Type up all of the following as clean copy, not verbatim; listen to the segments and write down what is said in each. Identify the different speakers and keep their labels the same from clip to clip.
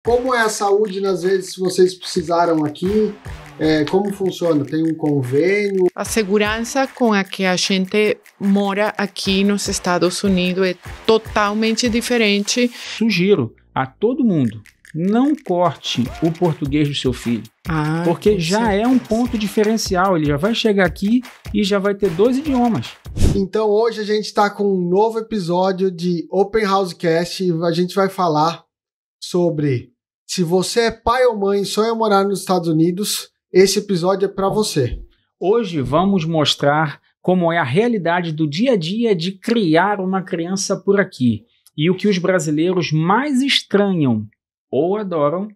Speaker 1: Como é a saúde nas vezes que vocês precisaram aqui? Como funciona? Tem um convênio?
Speaker 2: A segurança com a que a gente mora aqui nos Estados Unidos é totalmente diferente.
Speaker 3: Sugiro a todo mundo, não corte o português do seu filho, porque já é um ponto diferencial. Ele já vai chegar aqui e já vai ter 2 idiomas.
Speaker 1: Então hoje a gente está com um novo episódio de Open House Cast e a gente vai falar sobre se você é pai ou mãe e sonha morar nos Estados Unidos, esse episódio é para você.
Speaker 3: Hoje vamos mostrar como é a realidade do dia a dia de criar uma criança por aqui e o que os brasileiros mais estranham ou adoram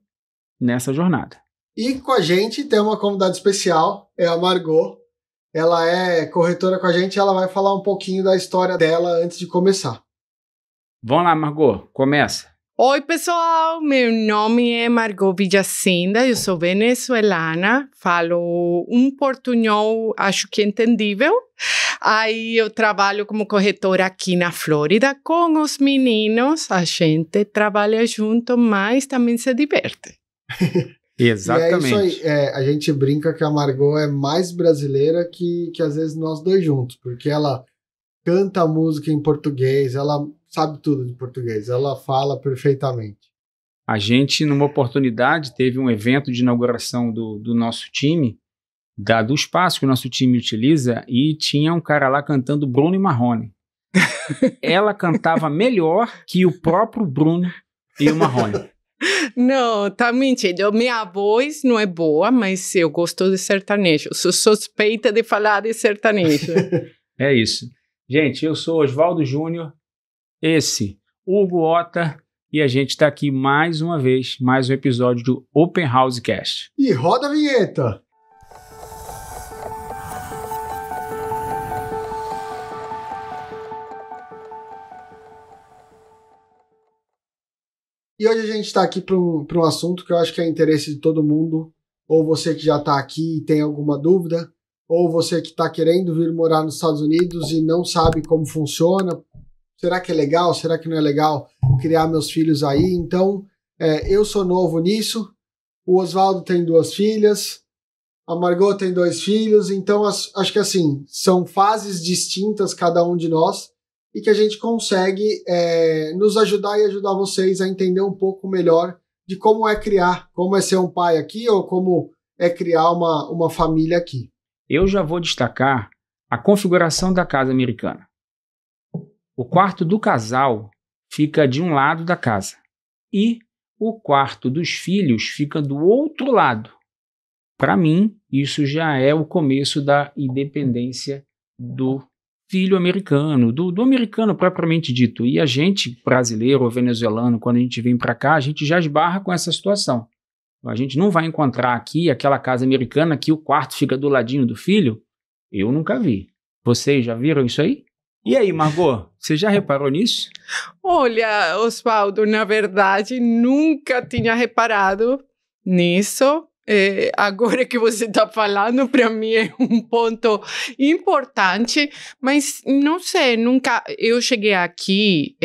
Speaker 3: nessa jornada.
Speaker 1: E com a gente tem uma convidada especial, é a Margot. Ela é corretora com a gente e ela vai falar um pouquinho da história dela antes de começar.
Speaker 3: Vamos lá, Margot, começa.
Speaker 2: Oi, pessoal, meu nome é Margot Villacinda, eu sou venezuelana, falo um portunhol, acho que entendível. Aí eu trabalho como corretora aqui na Flórida com os meninos, a gente trabalha junto, mas também se diverte.
Speaker 3: Exatamente.
Speaker 1: E é isso aí, a gente brinca que a Margot é mais brasileira que às vezes nós dois juntos, porque ela canta a música em português, ela sabe tudo de português, ela fala perfeitamente.
Speaker 3: A gente, numa oportunidade, teve um evento de inauguração do nosso time, do espaço que o nosso time utiliza, e tinha um cara lá cantando Bruno e Marrone. Ela cantava melhor que o próprio Bruno e o Marrone.
Speaker 2: Não, tá mentindo. Minha voz não é boa, mas eu gosto de sertanejo. Sou suspeita de falar de sertanejo.
Speaker 3: É isso. Gente, eu sou Oswaldo Júnior, esse Hugo Ota, e a gente está aqui mais uma vez, mais um episódio do Open House Cast.
Speaker 1: E roda a vinheta! E hoje a gente está aqui para um assunto que eu acho que é interesse de todo mundo, ou você que já está aqui e tem alguma dúvida, ou você que está querendo vir morar nos Estados Unidos e não sabe como funciona. Será que é legal? Será que não é legal criar meus filhos aí? Então, eu sou novo nisso, o Oswaldo tem 2 filhas, a Margot tem 2 filhos, então acho que assim, são fases distintas cada um de nós, e que a gente consegue nos ajudar e ajudar vocês a entender um pouco melhor de como é criar, como é ser um pai aqui ou como é criar uma família aqui.
Speaker 3: Eu já vou destacar a configuração da casa americana. O quarto do casal fica de um lado da casa e o quarto dos filhos fica do outro lado. Para mim, isso já é o começo da independência do filho americano, do americano propriamente dito. E a gente, brasileiro ou venezuelano, quando a gente vem para cá, a gente já esbarra com essa situação. A gente não vai encontrar aqui aquela casa americana que o quarto fica do ladinho do filho. Eu nunca vi. Vocês já viram isso aí? E aí, Margot, você já reparou nisso?
Speaker 2: Olha, Oswaldo, na verdade, nunca tinha reparado nisso. Agora que você está falando, para mim é um ponto importante, mas não sei, nunca. Eu cheguei aqui,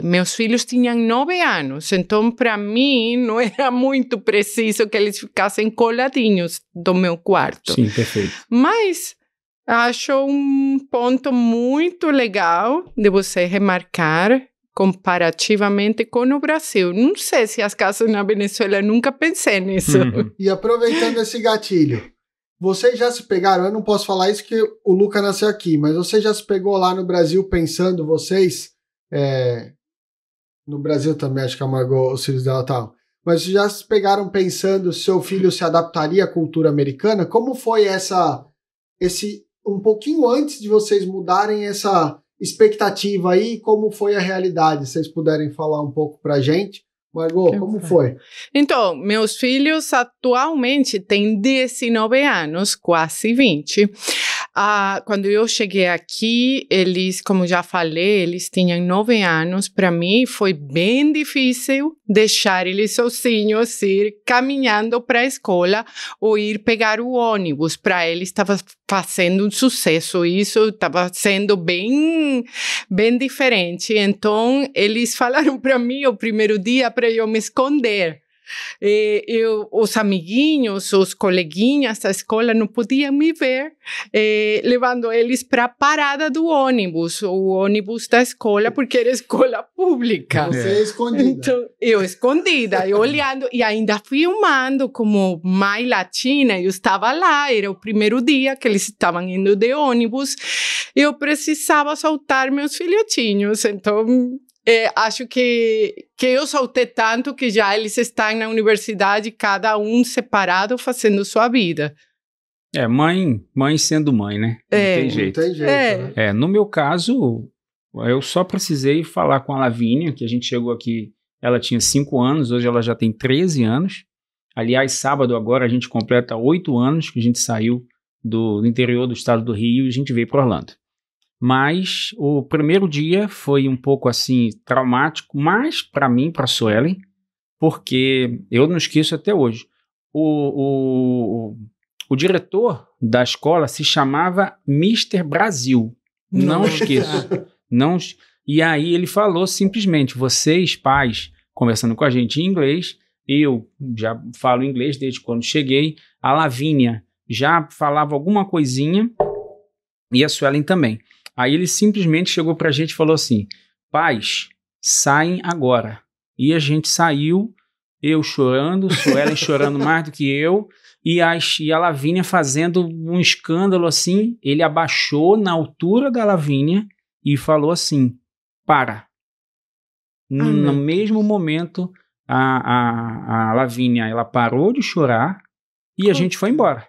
Speaker 2: meus filhos tinham 9 anos, então para mim não era muito preciso que eles ficassem coladinhos do meu quarto.
Speaker 3: Sim, perfeito.
Speaker 2: Mas acho um ponto muito legal de você remarcar comparativamente com o Brasil. Não sei se as casas na Venezuela, nunca pensei nisso.
Speaker 1: E aproveitando esse gatilho, vocês já se pegaram, eu não posso falar isso porque o Luca nasceu aqui, mas você já se pegou lá no Brasil pensando, vocês, no Brasil também, acho que a Margot, os filhos dela estavam, mas vocês já se pegaram pensando se seu filho se adaptaria à cultura americana? Como foi esse um pouquinho antes de vocês mudarem essa expectativa aí, como foi a realidade? Se vocês puderem falar um pouco pra gente. Margot, como foi?
Speaker 2: Então, meus filhos atualmente têm 19 anos, quase 20. quando eu cheguei aqui, eles, como já falei, eles tinham 9 anos. Para mim, foi bem difícil deixar eles sozinhos ir caminhando para a escola ou ir pegar o ônibus. Para eles, estava fazendo um sucesso. Isso estava sendo bem diferente. Então, eles falaram para mim o primeiro dia para eu me esconder. Os amiguinhos, os coleguinhas da escola não podiam me ver levando eles para a parada do ônibus, o ônibus da escola, porque era escola pública.
Speaker 1: Você escondida.
Speaker 2: Então, eu escondida, eu olhando e ainda filmando como mãe latina. Eu estava lá, era o primeiro dia que eles estavam indo de ônibus. Eu precisava soltar meus filhotinhos, então... acho que eu soltei tanto que já eles estão na universidade, cada um separado, fazendo sua vida.
Speaker 3: Mãe sendo mãe, né? Não tem jeito.
Speaker 1: Não tem jeito, né?
Speaker 3: No meu caso, eu só precisei falar com a Lavínia, que a gente chegou aqui, ela tinha 5 anos, hoje ela já tem 13 anos. Aliás, sábado agora a gente completa 8 anos que a gente saiu do interior do estado do Rio e a gente veio para Orlando. Mas o primeiro dia foi um pouco assim traumático, mas para mim, para a Suelen, porque eu não esqueço até hoje. O diretor da escola se chamava Mr. Brasil. Não esqueço. E aí ele falou simplesmente, vocês pais, conversando com a gente em inglês, eu já falo inglês desde quando cheguei, a Lavínia já falava alguma coisinha e a Suelen também. Aí ele simplesmente chegou pra gente e falou assim, pais, saem agora. E a gente saiu, eu chorando, Suelen chorando mais do que eu, e a Lavínia fazendo um escândalo assim. Ele abaixou na altura da Lavínia e falou assim, para. No mesmo momento, a Lavínia, ela parou de chorar e a gente foi embora.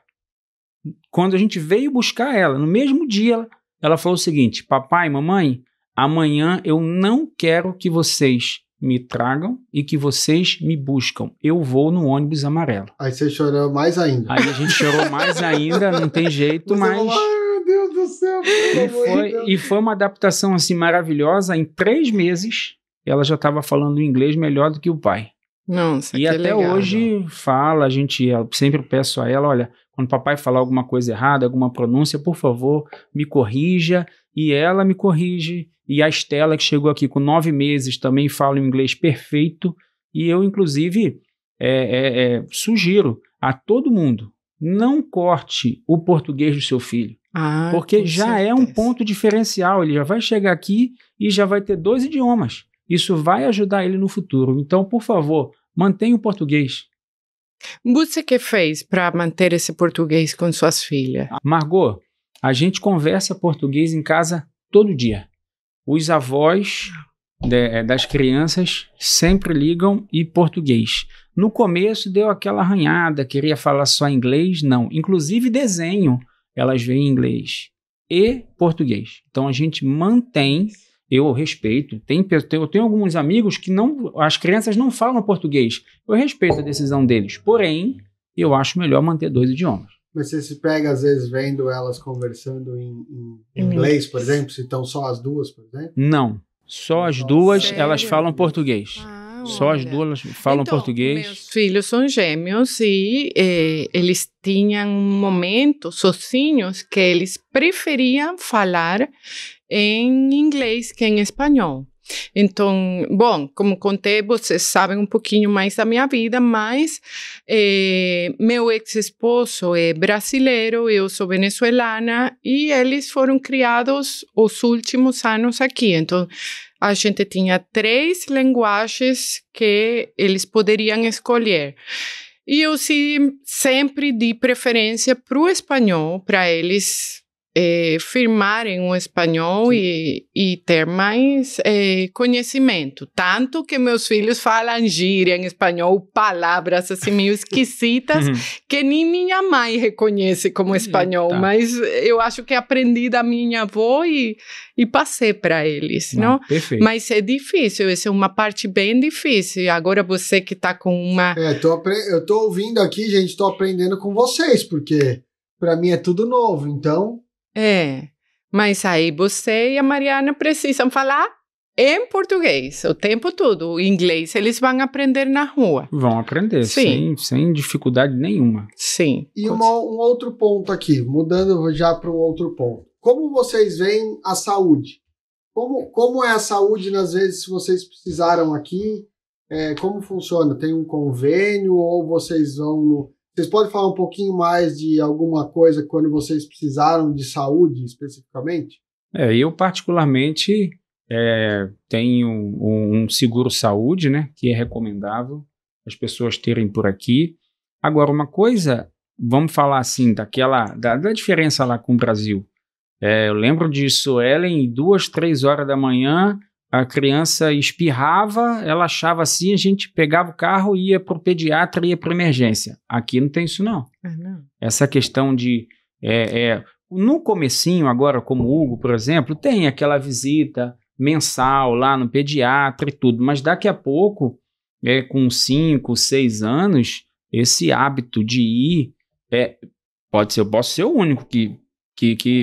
Speaker 3: Quando a gente veio buscar ela, no mesmo dia, ela falou o seguinte, papai, mamãe, amanhã eu não quero que vocês me tragam e que vocês me buscam. Eu vou no ônibus amarelo.
Speaker 1: Aí você chorou mais ainda.
Speaker 3: Aí a gente chorou mais ainda, não tem jeito, mas...
Speaker 1: Falou, ai, meu Deus do céu.
Speaker 3: E foi uma adaptação assim maravilhosa. Em 3 meses, ela já estava falando inglês melhor do que o pai.
Speaker 2: Nossa,
Speaker 3: e
Speaker 2: que
Speaker 3: até
Speaker 2: legal.
Speaker 3: hoje fala, eu sempre peço a ela, olha, quando o papai falar alguma coisa errada, alguma pronúncia, por favor, me corrija. E ela me corrige. E a Estela, que chegou aqui com 9 meses, também fala inglês perfeito. E eu, inclusive, sugiro a todo mundo, não corte o português do seu filho. Porque já é um ponto diferencial. Ele já vai chegar aqui e já vai ter 2 idiomas. Isso vai ajudar ele no futuro. Então, por favor, mantenha o português.
Speaker 2: Você que fez para manter esse português com suas filhas?
Speaker 3: Margot, a gente conversa português em casa todo dia. Os avós das crianças sempre ligam e português. No começo deu aquela arranhada, queria falar só inglês, não. Inclusive desenho, elas veem inglês e português. Então a gente mantém, eu respeito. Eu tenho alguns amigos que as crianças não falam português. Eu respeito a decisão deles, porém, eu acho melhor manter 2 idiomas.
Speaker 1: Mas você se pega, às vezes, vendo elas conversando em inglês, por exemplo, se estão só as duas, por exemplo?
Speaker 3: Não, só as duas,
Speaker 2: sério?
Speaker 3: Elas falam português. Só as duas falam português.
Speaker 2: Meus filhos são gêmeos e eles tinham um momento sozinhos que eles preferiam falar em inglês que em espanhol. Então, bom, como contei, vocês sabem um pouquinho mais da minha vida, mas meu ex-esposo é brasileiro, eu sou venezuelana e eles foram criados os últimos anos aqui. Então, a gente tinha 3 linguagens que eles poderiam escolher. E eu sempre dei preferência para o espanhol, para eles firmarem o espanhol e ter mais conhecimento. Tanto que meus filhos falam gíria em espanhol, palavras assim meio esquisitas, que nem minha mãe reconhece como espanhol, mas eu acho que aprendi da minha avó e passei para eles, não?
Speaker 3: Perfeito.
Speaker 2: Mas é difícil, essa é uma parte bem difícil. Agora você que está com uma...
Speaker 1: eu tô ouvindo aqui, gente, tô aprendendo com vocês, porque para mim é tudo novo, então...
Speaker 2: Mas aí você e a Mariana precisam falar em português o tempo todo. O inglês eles vão aprender na rua.
Speaker 3: Vão aprender, sem dificuldade nenhuma.
Speaker 2: Sim.
Speaker 1: E um outro ponto aqui, mudando já para um outro ponto. Como vocês veem a saúde? Como é a saúde nas vezes se vocês precisaram aqui? Como funciona? Tem um convênio ou vocês vão no... Vocês podem falar um pouquinho mais de alguma coisa quando vocês precisaram de saúde especificamente?
Speaker 3: Eu particularmente tenho um seguro-saúde, né, que é recomendável as pessoas terem por aqui. Agora, uma coisa, vamos falar assim, da diferença lá com o Brasil. Eu lembro de Suelen, 2, 3 horas da manhã, a criança espirrava, ela achava assim, a gente pegava o carro, ia para o pediatra, ia para emergência. Aqui não tem isso não.
Speaker 2: Não.
Speaker 3: Essa questão de... no comecinho agora, como o Hugo, por exemplo, tem aquela visita mensal lá no pediatra e tudo, mas daqui a pouco, com 5, 6 anos, esse hábito de ir, eu posso ser o único que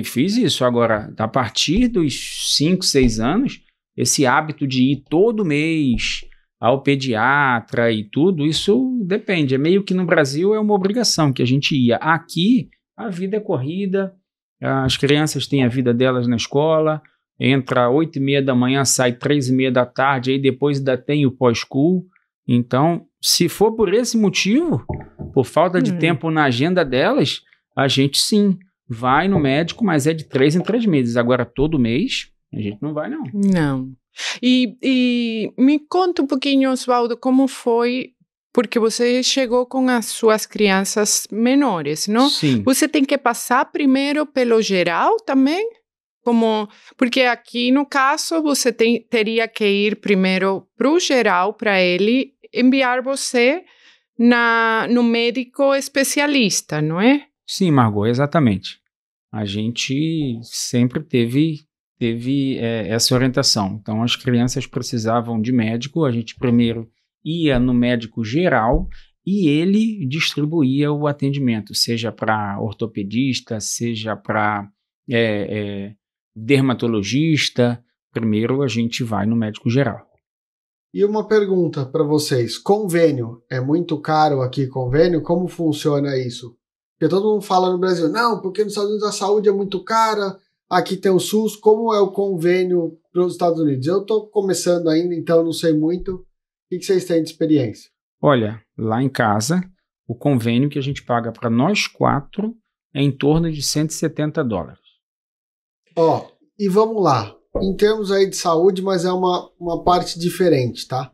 Speaker 3: fiz isso. Agora, a partir dos 5, 6 anos, esse hábito de ir todo mês ao pediatra e tudo, isso depende. É meio que no Brasil é uma obrigação que a gente ia. Aqui, a vida é corrida, as crianças têm a vida delas na escola, entra 8h30 da manhã, sai 3h30 da tarde, aí depois ainda tem o pós-school. Então, se for por esse motivo, por falta de tempo na agenda delas, a gente sim vai no médico, mas é de 3 em 3 meses. Agora, todo mês, a gente não vai, não.
Speaker 2: Não. E me conta um pouquinho, Osvaldo, como foi, porque você chegou com as suas crianças menores, não?
Speaker 3: Sim.
Speaker 2: Você tem que passar primeiro pelo geral também? Porque aqui, no caso, você teria que ir primeiro para o geral, para ele enviar você no médico especialista, não é?
Speaker 3: Sim, Margot, exatamente. A gente sempre teve essa orientação. Então, as crianças precisavam de médico, a gente primeiro ia no médico geral e ele distribuía o atendimento, seja para ortopedista, seja para dermatologista. Primeiro a gente vai no médico geral.
Speaker 1: E uma pergunta para vocês, convênio, é muito caro aqui convênio? Como funciona isso? Porque todo mundo fala no Brasil, não, porque nos Estados Unidos a saúde é muito cara, aqui tem o SUS. Como é o convênio para os Estados Unidos? Eu estou começando ainda, então não sei muito. O que vocês têm de experiência?
Speaker 3: Olha, lá em casa, o convênio que a gente paga para nós 4 é em torno de $170.
Speaker 1: E vamos lá. Em termos aí de saúde, mas é uma parte diferente, tá?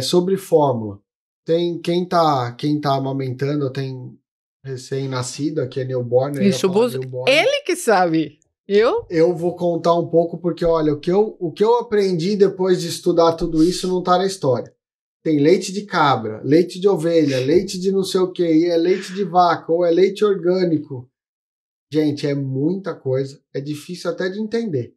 Speaker 1: Sobre fórmula. Tem quem tá amamentando, tem recém-nascida, que é newborn.
Speaker 2: Isso, ele que sabe.
Speaker 1: Eu vou contar um pouco, porque, olha, o que eu aprendi depois de estudar tudo isso não tá na história. Tem leite de cabra, leite de ovelha, leite de não sei o que, e é leite de vaca, ou é leite orgânico. Gente, é muita coisa, é difícil até de entender.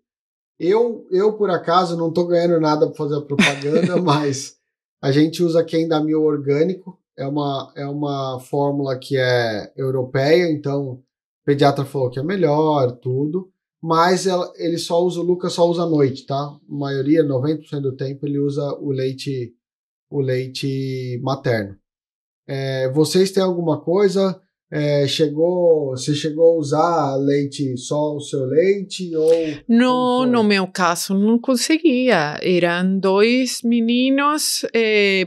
Speaker 1: Eu por acaso, não tô ganhando nada para fazer a propaganda, mas a gente usa Kendamil orgânico, é uma fórmula que é europeia, então o pediatra falou que é melhor, tudo, mas o Lucas só usa à noite, tá? A maioria, 90% do tempo, ele usa o leite materno. Vocês têm alguma coisa? Você chegou a usar leite, só o seu leite? Ou
Speaker 2: não, no meu caso não conseguia. Eram 2 meninos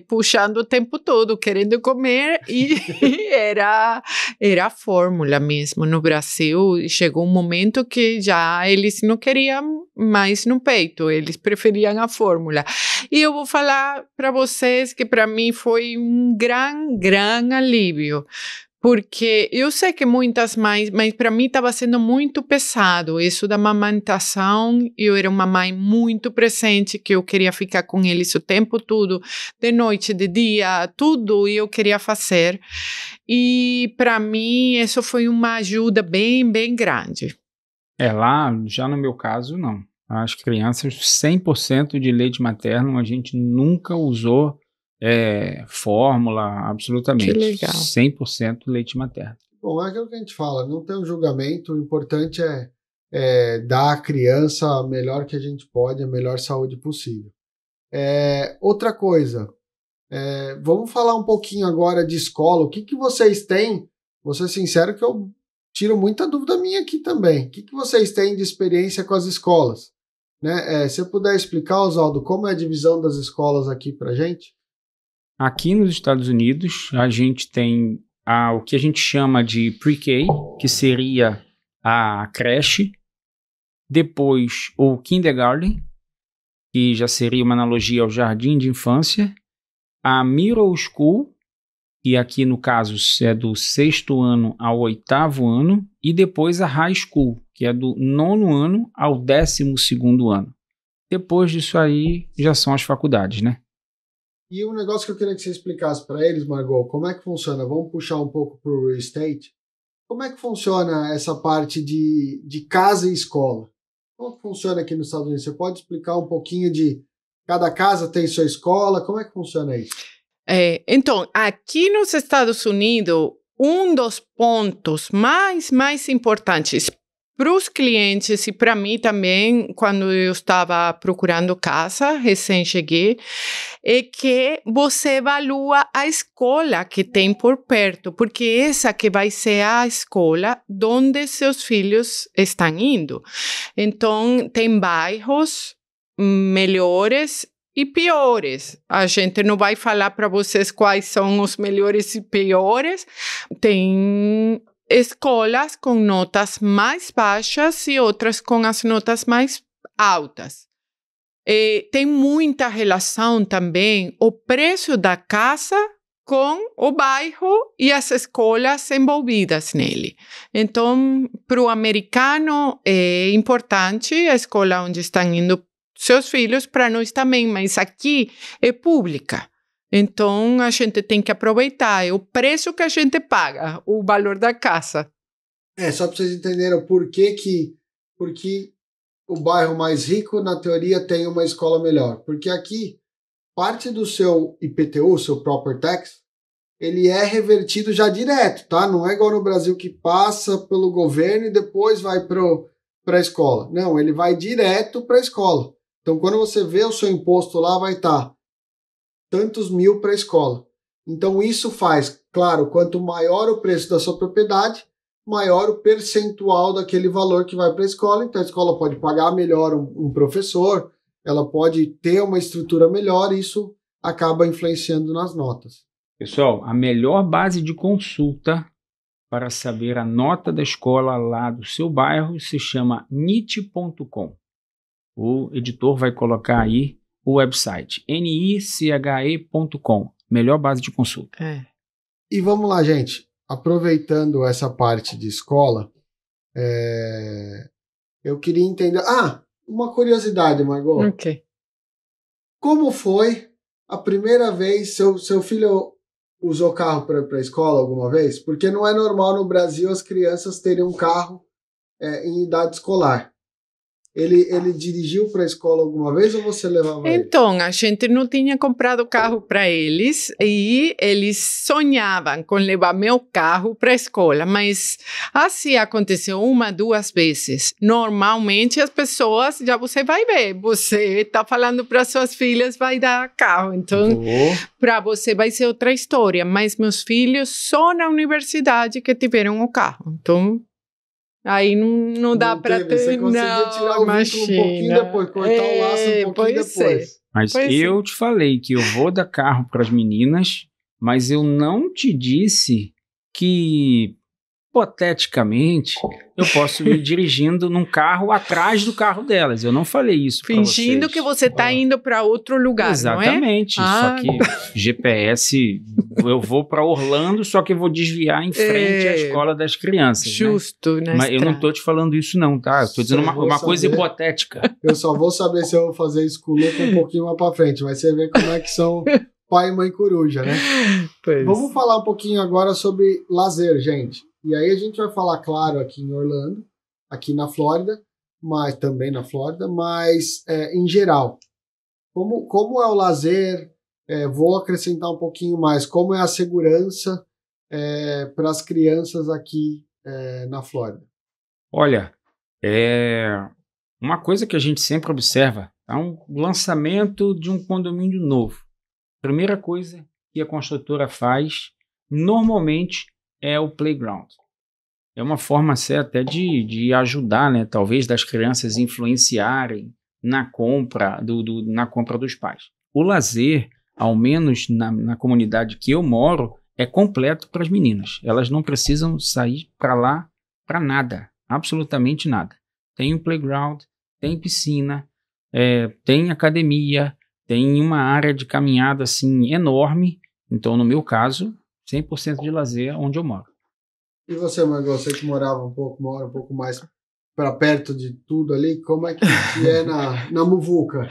Speaker 2: puxando o tempo todo, querendo comer, e era fórmula mesmo. No Brasil chegou um momento que já eles não queriam mais no peito, eles preferiam a fórmula. E eu vou falar para vocês que para mim foi um grande alívio. Porque eu sei que muitas mães, mas para mim estava sendo muito pesado isso da amamentação. Eu era uma mãe muito presente, que eu queria ficar com eles o tempo todo, de noite, de dia, tudo eu queria fazer. E para mim isso foi uma ajuda bem, bem grande.
Speaker 3: Lá, já no meu caso, não. As crianças, 100% de leite materno, a gente nunca usou fórmula, absolutamente.
Speaker 2: Que legal.
Speaker 3: 100% leite materno.
Speaker 1: Bom, é aquilo que a gente fala, não tem um julgamento, o importante é dar à criança a melhor que a gente pode, a melhor saúde possível. Outra coisa, vamos falar um pouquinho agora de escola. O que vocês têm? Vou ser sincero que eu tiro muita dúvida minha aqui também. O que vocês têm de experiência com as escolas? Né? Se eu puder explicar, Oswaldo, como é a divisão das escolas aqui pra gente?
Speaker 3: Aqui nos Estados Unidos, a gente tem o que a gente chama de pre-K, que seria a creche, depois o kindergarten, que já seria uma analogia ao jardim de infância, a middle school, que aqui no caso é do 6º ano ao 8º ano, e depois a high school, que é do 9º ano ao 12º ano. Depois disso aí já são as faculdades, né?
Speaker 1: E um negócio que eu queria que você explicasse para eles, Margot, como é que funciona? Vamos puxar um pouco para o real estate. Como é que funciona essa parte de casa e escola? Como que funciona aqui nos Estados Unidos? Você pode explicar um pouquinho de cada casa tem sua escola? Como é que funciona isso?
Speaker 2: Então, aqui nos Estados Unidos, um dos pontos mais importantes para os clientes e para mim também, quando eu estava procurando casa, recém cheguei, é que você evalua a escola que tem por perto, porque essa que vai ser a escola onde seus filhos estão indo. Então, tem bairros melhores e piores. A gente não vai falar para vocês quais são os melhores e piores. Tem escolas com notas mais baixas e outras com as notas mais altas. Tem muita relação também o preço da casa com o bairro e as escolas envolvidas nele. Então, para o americano é importante a escola onde estão indo seus filhos, para nós também, mas aqui é pública. Então, a gente tem que aproveitar. É o preço que a gente paga, o valor da casa.
Speaker 1: Só para vocês entenderem porque o bairro mais rico, na teoria, tem uma escola melhor. Porque aqui, parte do seu IPTU, seu Property Tax, ele é revertido já direto, tá? Não é igual no Brasil que passa pelo governo e depois vai para a escola. Não, ele vai direto para a escola. Então, quando você vê o seu imposto lá, vai estar tantos mil para a escola. Então, isso faz, claro, quanto maior o preço da sua propriedade, maior o percentual daquele valor que vai para a escola. Então, a escola pode pagar melhor um professor, ela pode ter uma estrutura melhor, e isso acaba influenciando nas notas.
Speaker 3: Pessoal, a melhor base de consulta para saber a nota da escola lá do seu bairro se chama NICHE.com. O editor vai colocar aí o website, niche.com, melhor base de consulta.
Speaker 1: E vamos lá, gente. Aproveitando essa parte de escola, eu queria entender... uma curiosidade, Margot.
Speaker 2: Ok.
Speaker 1: Como foi a primeira vez... Seu filho usou carro para a escola alguma vez? Porque não é normal no Brasil as crianças terem um carro em idade escolar. Ele dirigiu para a escola alguma vez ou você levava ele?
Speaker 2: Então, a gente não tinha comprado carro para eles e eles sonhavam com levar meu carro para a escola, mas assim aconteceu 1, 2 vezes. Normalmente as pessoas, já você vai ver, você está falando para suas filhas, vai dar carro, então para você vai ser outra história, mas meus filhos só na universidade que tiveram o carro, então... Aí não dá para ter...
Speaker 1: Você conseguia tirar o vínculo um pouquinho depois, cortar o laço um pouquinho depois.
Speaker 3: Mas eu te falei que eu vou dar carro para as meninas, mas eu não te disse que, hipoteticamente, eu posso ir dirigindo num carro atrás do carro delas. Eu não falei isso para vocês.
Speaker 2: Fingindo que você está indo para outro lugar,
Speaker 3: exatamente,
Speaker 2: não é?
Speaker 3: Só que GPS, eu vou para Orlando, só que eu vou desviar em frente à escola das crianças.
Speaker 2: Justo, né?
Speaker 3: Mas eu não estou te falando isso não, tá? Eu estou dizendo uma coisa hipotética.
Speaker 1: Eu só vou saber se eu vou fazer isso com o Luca um pouquinho mais para frente, mas você vê como é que são pai e mãe coruja, né? Vamos falar um pouquinho agora sobre lazer, gente. E aí a gente vai falar, claro, aqui em Orlando, aqui na Flórida, mas também na Flórida, mas em geral. Como é o lazer? Vou acrescentar um pouquinho mais. Como é a segurança para as crianças aqui na Flórida?
Speaker 3: Olha, É uma coisa que a gente sempre observa, é um lançamento de um condomínio novo. Primeira coisa que a construtora faz, normalmente, é o playground. É uma forma até de ajudar, né, talvez, das crianças influenciarem na compra dos pais. O lazer, ao menos na comunidade que eu moro, é completo para as meninas. Elas não precisam sair para lá para nada, absolutamente nada. Tem um playground, tem piscina, tem academia, tem uma área de caminhada assim enorme. Então, no meu caso, 100% de lazer onde eu moro.
Speaker 1: E você, Margot, você que mora um pouco mais para perto de tudo ali, como é que é na Muvuca?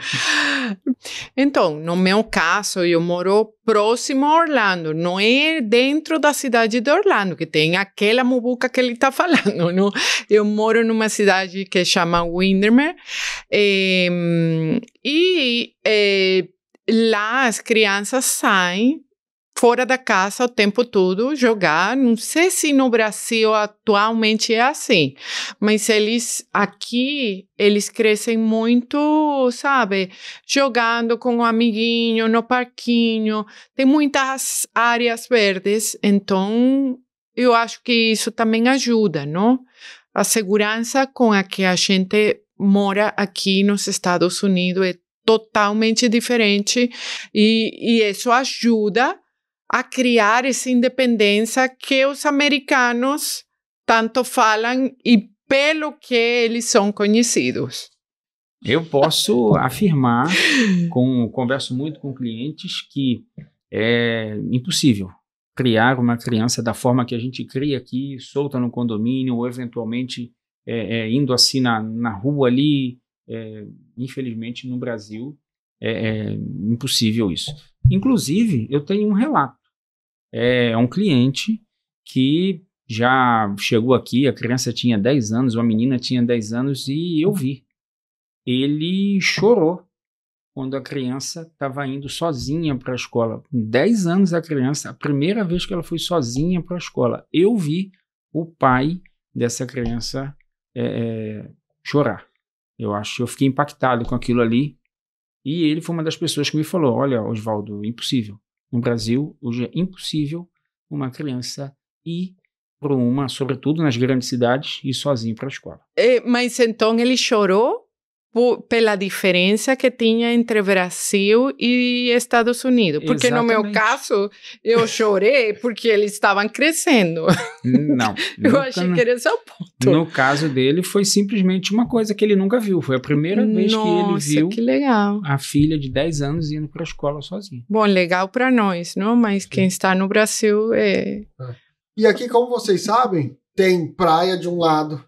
Speaker 2: Então, no meu caso, eu moro próximo a Orlando, não é dentro da cidade de Orlando, que tem aquela muvuca que ele está falando, não? Eu moro numa cidade que chama Windermere, e lá as crianças saem fora da casa o tempo todo, jogar. Não sei se no Brasil atualmente é assim, mas eles crescem muito, sabe? Jogando com um amiguinho no parquinho. Tem muitas áreas verdes, então eu acho que isso também ajuda, não? A segurança com a que a gente mora aqui nos Estados Unidos é totalmente diferente e isso ajuda a criar essa independência que os americanos tanto falam e pelo que eles são conhecidos.
Speaker 3: Eu posso afirmar, converso muito com clientes, que é impossível criar uma criança da forma que a gente cria aqui, solta no condomínio, ou eventualmente indo assim na rua ali. Infelizmente, no Brasil, é impossível isso. Inclusive, eu tenho um relato. É um cliente que já chegou aqui, a criança tinha 10 anos, uma menina tinha 10 anos, e eu vi. Ele chorou quando a criança estava indo sozinha para a escola. Com 10 anos a criança, a primeira vez que ela foi sozinha para a escola. Eu vi o pai dessa criança chorar. Eu fiquei impactado com aquilo ali. E ele foi uma das pessoas que me falou: olha, Osvaldo, impossível. No Brasil, hoje é impossível uma criança ir para sobretudo nas grandes cidades, ir sozinho para a escola.
Speaker 2: Mas então ele chorou pela diferença que tinha entre Brasil e Estados Unidos. Porque
Speaker 3: Exatamente.
Speaker 2: No meu caso, eu chorei porque eles estavam crescendo.
Speaker 3: Não.
Speaker 2: Eu achei que era esse o ponto.
Speaker 3: No caso dele, foi simplesmente uma coisa que ele nunca viu. Foi a primeira vez que ele viu
Speaker 2: que legal.
Speaker 3: A filha de 10 anos indo para a escola sozinha.
Speaker 2: Bom, legal para nós, não? Mas quem está no Brasil
Speaker 1: E aqui, como vocês sabem, tem praia de um lado,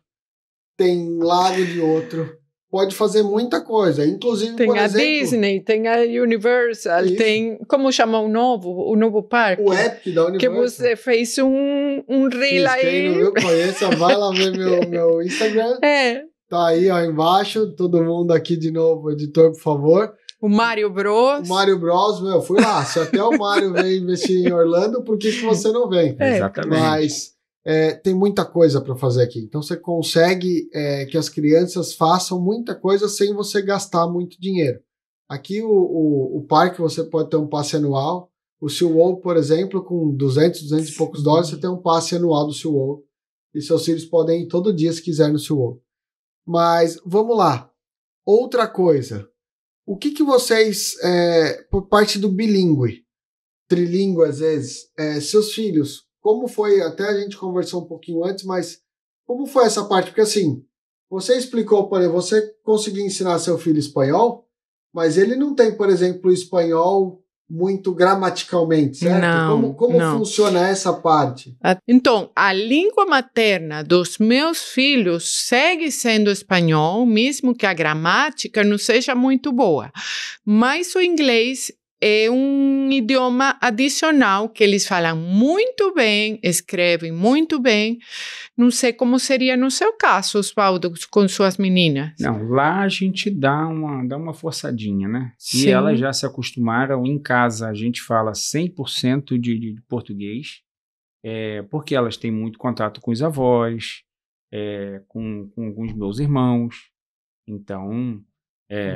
Speaker 1: tem lago de outro. Pode fazer muita coisa, inclusive,
Speaker 2: tem
Speaker 1: por exemplo...
Speaker 2: Tem a Disney, tem a Universal, isso. Tem... Como chama o novo parque?
Speaker 1: O Epic da Universal.
Speaker 2: Que você fez um reel aí.
Speaker 1: Quem não viu, conheça, vai lá ver meu Instagram. Tá aí, ó, embaixo. Todo mundo aqui de novo, editor, por favor.
Speaker 2: O Mario Bros.
Speaker 1: O Mario Bros, eu fui lá. Se até o Mario veio investir em Orlando, por que você não vem?
Speaker 3: Exatamente.
Speaker 1: Mas... tem muita coisa para fazer aqui. Então você consegue que as crianças façam muita coisa sem você gastar muito dinheiro. Aqui o parque você pode ter um passe anual. O SeaWorld, por exemplo, com 200 e poucos dólares, você tem um passe anual do SeaWorld. E seus filhos podem ir todo dia se quiser no SeaWorld. Mas vamos lá. Outra coisa. O que vocês, por parte do bilíngue, trilíngue às vezes, seus filhos... Como foi, até a gente conversou um pouquinho antes, mas como foi essa parte? Porque assim, você explicou, por exemplo, você conseguiu ensinar seu filho espanhol, mas ele não tem, por exemplo, o espanhol muito gramaticalmente, certo?
Speaker 2: Não,
Speaker 1: como funciona essa parte?
Speaker 2: Então, a língua materna dos meus filhos segue sendo espanhol, mesmo que a gramática não seja muito boa. Mas o inglês é um idioma adicional que eles falam muito bem, escrevem muito bem. Não sei como seria no seu caso, Osvaldo, com suas meninas.
Speaker 3: Não, lá a gente dá uma forçadinha, né?
Speaker 2: Sim.
Speaker 3: E elas já se acostumaram. Em casa a gente fala 100% de português, porque elas têm muito contato com os avós. com alguns meus irmãos. Então...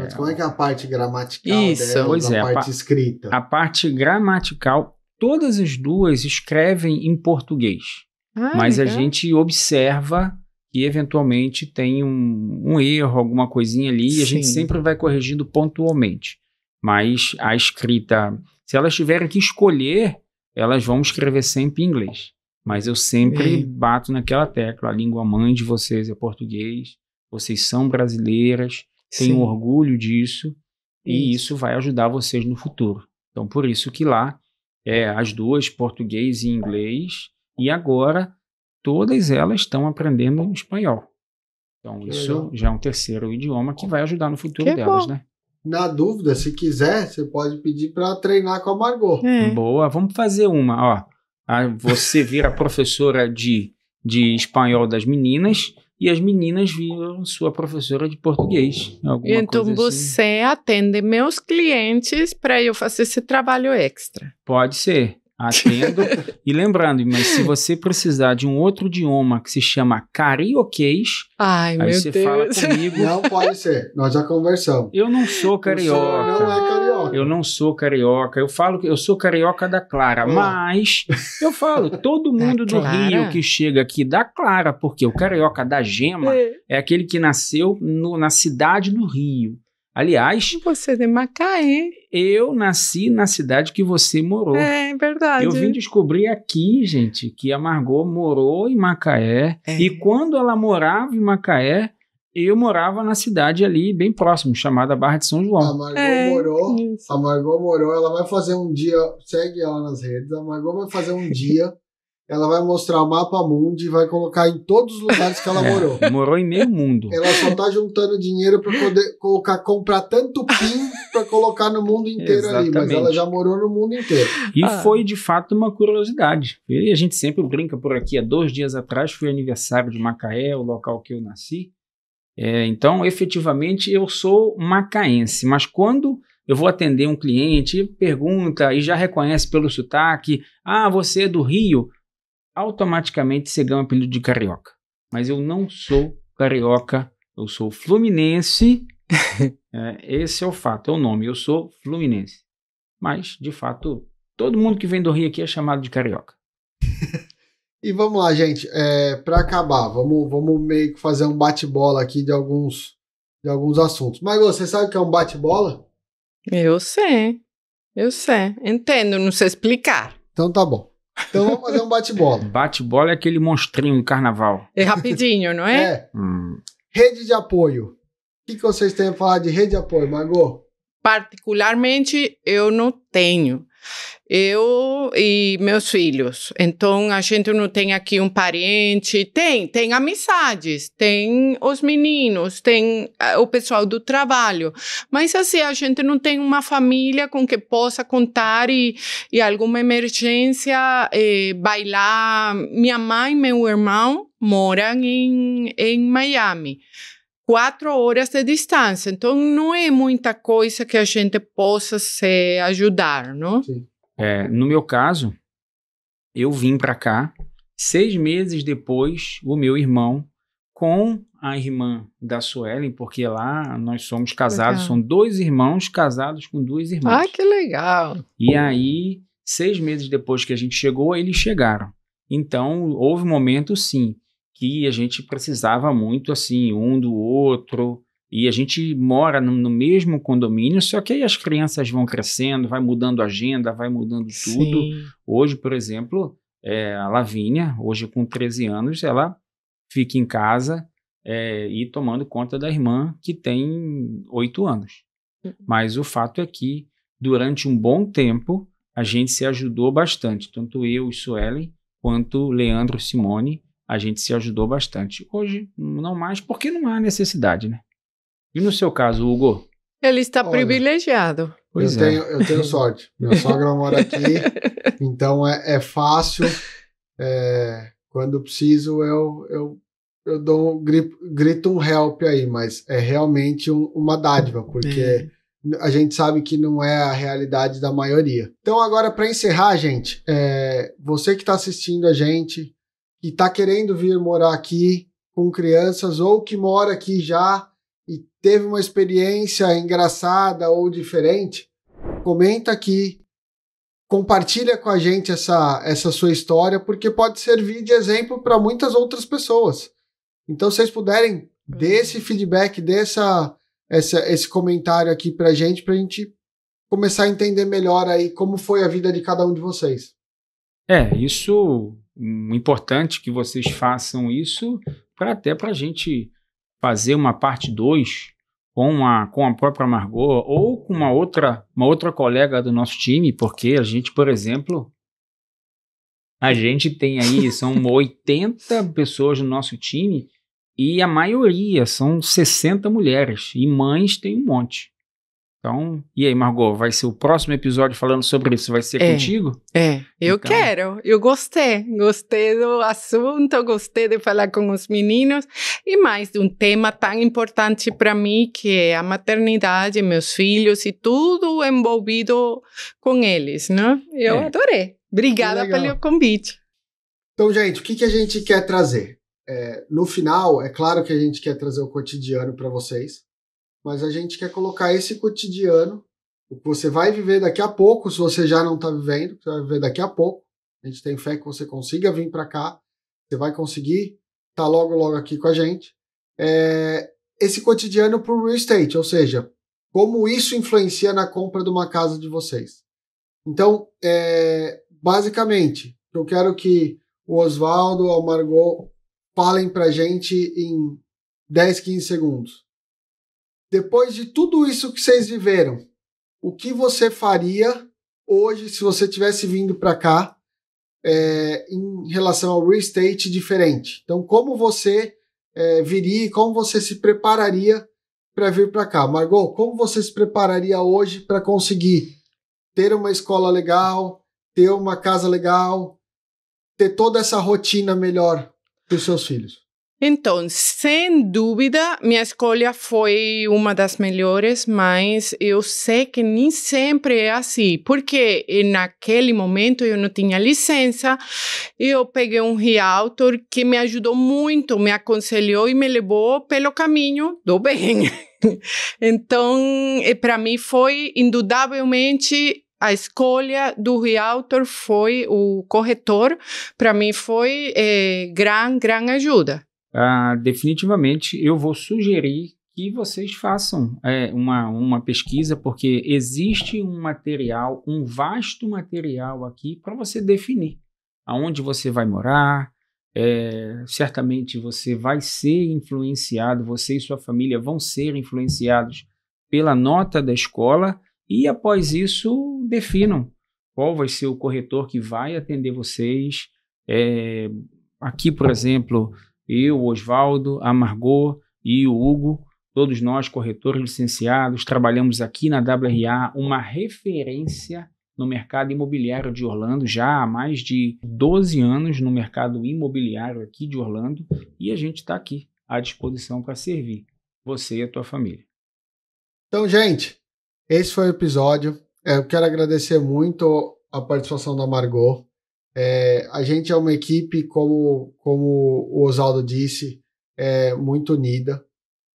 Speaker 1: Mas como é que é a parte gramatical
Speaker 2: Isso.
Speaker 1: dela,
Speaker 3: Pois
Speaker 1: a parte escrita?
Speaker 3: A parte gramatical, todas as duas escrevem em português. Mas
Speaker 2: legal.
Speaker 3: a gente observa que eventualmente tem um erro, alguma coisinha ali, e a gente
Speaker 2: Sim.
Speaker 3: sempre vai corrigindo pontualmente. Mas a escrita, se elas tiverem que escolher, elas vão escrever sempre em inglês. Mas eu sempre bato naquela tecla, a língua mãe de vocês é português, vocês são brasileiras, tenho orgulho disso, e isso vai ajudar vocês no futuro. Então, por isso que lá, as duas, português e inglês, e agora todas elas estão aprendendo espanhol. Então, isso já é um terceiro idioma que vai ajudar no futuro delas, né?
Speaker 1: Na dúvida, se quiser, você pode pedir para treinar com a Margot.
Speaker 3: Boa, vamos fazer uma, ó. Você vira professora de espanhol das meninas e as meninas viram sua professora de português.
Speaker 2: Então você atende meus clientes para eu fazer esse trabalho extra.
Speaker 3: Pode ser. Atendo. E lembrando, mas se você precisar de um outro idioma que se chama carioquês, aí você fala comigo.
Speaker 1: Não pode ser, nós já conversamos.
Speaker 3: Eu não sou carioca.
Speaker 1: Não é carioca.
Speaker 3: Eu não sou carioca. Eu falo que eu sou carioca da Clara, mas eu falo, todo mundo do Rio que chega aqui da Clara, porque o carioca da Gema é aquele que nasceu na cidade do Rio. Aliás,
Speaker 2: você é de Macaé.
Speaker 3: Eu nasci na cidade que você morou.
Speaker 2: É verdade.
Speaker 3: Eu vim descobrir aqui, gente, que a Margot morou em Macaé. E quando ela morava em Macaé, eu morava na cidade ali, bem próximo, chamada Barra de São João.
Speaker 1: A Margot morou, ela vai fazer um dia, segue ela nas redes, a Margot vai fazer um dia, ela vai mostrar o mapa mundi e vai colocar em todos os lugares que ela morou.
Speaker 3: Morou em meio mundo.
Speaker 1: Ela só tá juntando dinheiro para poder comprar tanto PIN para colocar no mundo inteiro ali, mas ela já morou no mundo inteiro.
Speaker 3: E foi de fato uma curiosidade. E a gente sempre brinca por aqui. Há 2 dias atrás foi aniversário de Macaé, o local que eu nasci. Então, efetivamente, eu sou macaense, mas quando eu vou atender um cliente, pergunta e já reconhece pelo sotaque, você é do Rio, automaticamente você ganha o apelido de carioca. Mas eu não sou carioca, eu sou fluminense. Esse é o fato, é o nome, eu sou fluminense. Mas, de fato, todo mundo que vem do Rio aqui é chamado de carioca.
Speaker 1: E vamos lá, gente, para acabar, vamos meio que fazer um bate-bola aqui de alguns assuntos. Mas você sabe o que é um bate-bola?
Speaker 2: Eu sei, entendo, não sei explicar.
Speaker 1: Então tá bom. Então vamos fazer um bate-bola.
Speaker 3: Bate-bola é aquele monstrinho do carnaval.
Speaker 2: É rapidinho, não é?
Speaker 1: Rede de apoio. O que vocês têm a falar de rede de apoio, Margot?
Speaker 2: Particularmente, eu não tenho. Eu e meus filhos. Então, a gente não tem aqui um parente. Tem amizades, tem os meninos, tem o pessoal do trabalho. Mas, assim, a gente não tem uma família com que possa contar e alguma emergência vai lá. Minha mãe e meu irmão moram em Miami. 4 horas de distância. Então, não é muita coisa que a gente possa se ajudar, não?
Speaker 1: Sim.
Speaker 3: No meu caso, eu vim para cá 6 meses depois, o meu irmão, com a irmã da Suelen, porque lá nós somos casados, são 2 irmãos casados com 2 irmãs.
Speaker 2: Que legal!
Speaker 3: E aí, 6 meses depois que a gente chegou, eles chegaram. Então, houve um momento, sim, que a gente precisava muito, assim, um do outro, e a gente mora no mesmo condomínio, só que aí as crianças vão crescendo, vai mudando a agenda, vai mudando tudo.
Speaker 2: Sim.
Speaker 3: Hoje, por exemplo, a Lavínia, hoje com 13 anos, ela fica em casa e tomando conta da irmã, que tem 8 anos. Mas o fato é que, durante um bom tempo, a gente se ajudou bastante, tanto eu e Suelen, quanto Leandro e Simone, a gente se ajudou bastante. Hoje, não mais, porque não há necessidade, né? E no seu caso, Hugo?
Speaker 2: Ele está privilegiado.
Speaker 1: Eu tenho sorte. Minha sogra mora aqui, então é fácil. Quando preciso, eu dou grito um help aí, mas é realmente uma dádiva, porque a gente sabe que não é a realidade da maioria. Então, agora, para encerrar, gente, você que está assistindo a gente, que está querendo vir morar aqui, com crianças ou que mora aqui já e teve uma experiência engraçada ou diferente, comenta aqui, compartilha com a gente essa sua história, porque pode servir de exemplo para muitas outras pessoas. Então, se vocês puderem, dê esse feedback, dê esse comentário aqui para a gente começar a entender melhor aí como foi a vida de cada um de vocês.
Speaker 3: Isso importante que vocês façam isso até para a gente fazer uma parte 2 com a própria Margot ou com uma outra colega do nosso time, porque a gente, por exemplo, a gente tem aí, são 80 pessoas no nosso time e a maioria são 60 mulheres e mães tem um monte. Então, e aí, Margot, vai ser o próximo episódio falando sobre isso? Vai ser contigo?
Speaker 2: Eu quero. Eu gostei do assunto, gostei de falar com os meninos e mais de um tema tão importante para mim que é a maternidade, meus filhos e tudo envolvido com eles, né? Eu adorei. Obrigada pelo convite.
Speaker 1: Então, gente, o que a gente quer trazer? No final, é claro que a gente quer trazer o cotidiano para vocês, mas a gente quer colocar esse cotidiano, o que você vai viver daqui a pouco, se você já não está vivendo, você vai viver daqui a pouco. A gente tem fé que você consiga vir para cá, você vai conseguir estar logo aqui com a gente. Esse cotidiano para o real estate, ou seja, como isso influencia na compra de uma casa de vocês. Então, basicamente, eu quero que o Osvaldo ou a Margot falem para a gente em 10, 15 segundos. Depois de tudo isso que vocês viveram, o que você faria hoje se você tivesse vindo para cá em relação ao real estate diferente? Então, como você viria e como você se prepararia para vir para cá? Margot, como você se prepararia hoje para conseguir ter uma escola legal, ter uma casa legal, ter toda essa rotina melhor para os seus filhos?
Speaker 2: Então, sem dúvida, minha escolha foi uma das melhores, mas eu sei que nem sempre é assim, porque naquele momento eu não tinha licença, eu peguei um realtor que me ajudou muito, me aconselhou e me levou pelo caminho do bem. Então, para mim foi, indubitavelmente, a escolha do realtor foi o corretor, para mim foi grande ajuda.
Speaker 3: Definitivamente, eu vou sugerir que vocês façam uma pesquisa, porque existe um vasto material aqui para você definir aonde você vai morar. Certamente você vai ser influenciado, você e sua família vão ser influenciados pela nota da escola e após isso definam qual vai ser o corretor que vai atender vocês. Aqui, por exemplo, eu, o Osvaldo, a Margot e o Hugo, todos nós corretores licenciados, trabalhamos aqui na WRA, uma referência no mercado imobiliário de Orlando, já há mais de 12 anos no mercado imobiliário aqui de Orlando, e a gente está aqui à disposição para servir você e a tua família.
Speaker 1: Então, gente, esse foi o episódio. Eu quero agradecer muito a participação da Margot. A gente é uma equipe, como o Osvaldo disse, muito unida.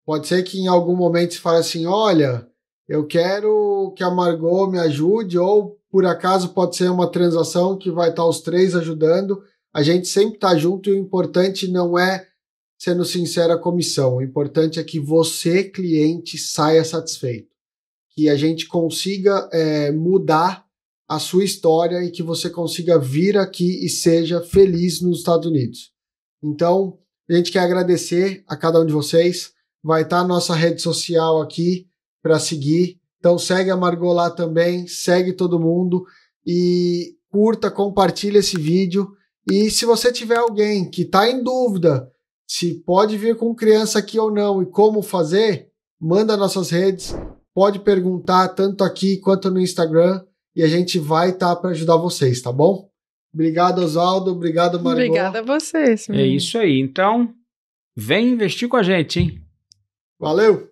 Speaker 1: Pode ser que em algum momento se fale assim, olha, eu quero que a Margot me ajude, ou por acaso pode ser uma transação que vai estar os três ajudando. A gente sempre está junto e o importante não é, sendo sincero, a comissão. O importante é que você, cliente, saia satisfeito. Que a gente consiga mudar a sua história e que você consiga vir aqui e seja feliz nos Estados Unidos. Então, a gente quer agradecer a cada um de vocês. Vai estar a nossa rede social aqui para seguir. Então, segue a Margot lá também, segue todo mundo e curta, compartilha esse vídeo. E se você tiver alguém que está em dúvida se pode vir com criança aqui ou não e como fazer, manda nossas redes, pode perguntar tanto aqui quanto no Instagram. E a gente vai estar para ajudar vocês, tá bom? Obrigado, Osvaldo. Obrigado, Margot.
Speaker 2: Obrigada a vocês.
Speaker 3: É isso aí. Então, vem investir com a gente, hein?
Speaker 1: Valeu!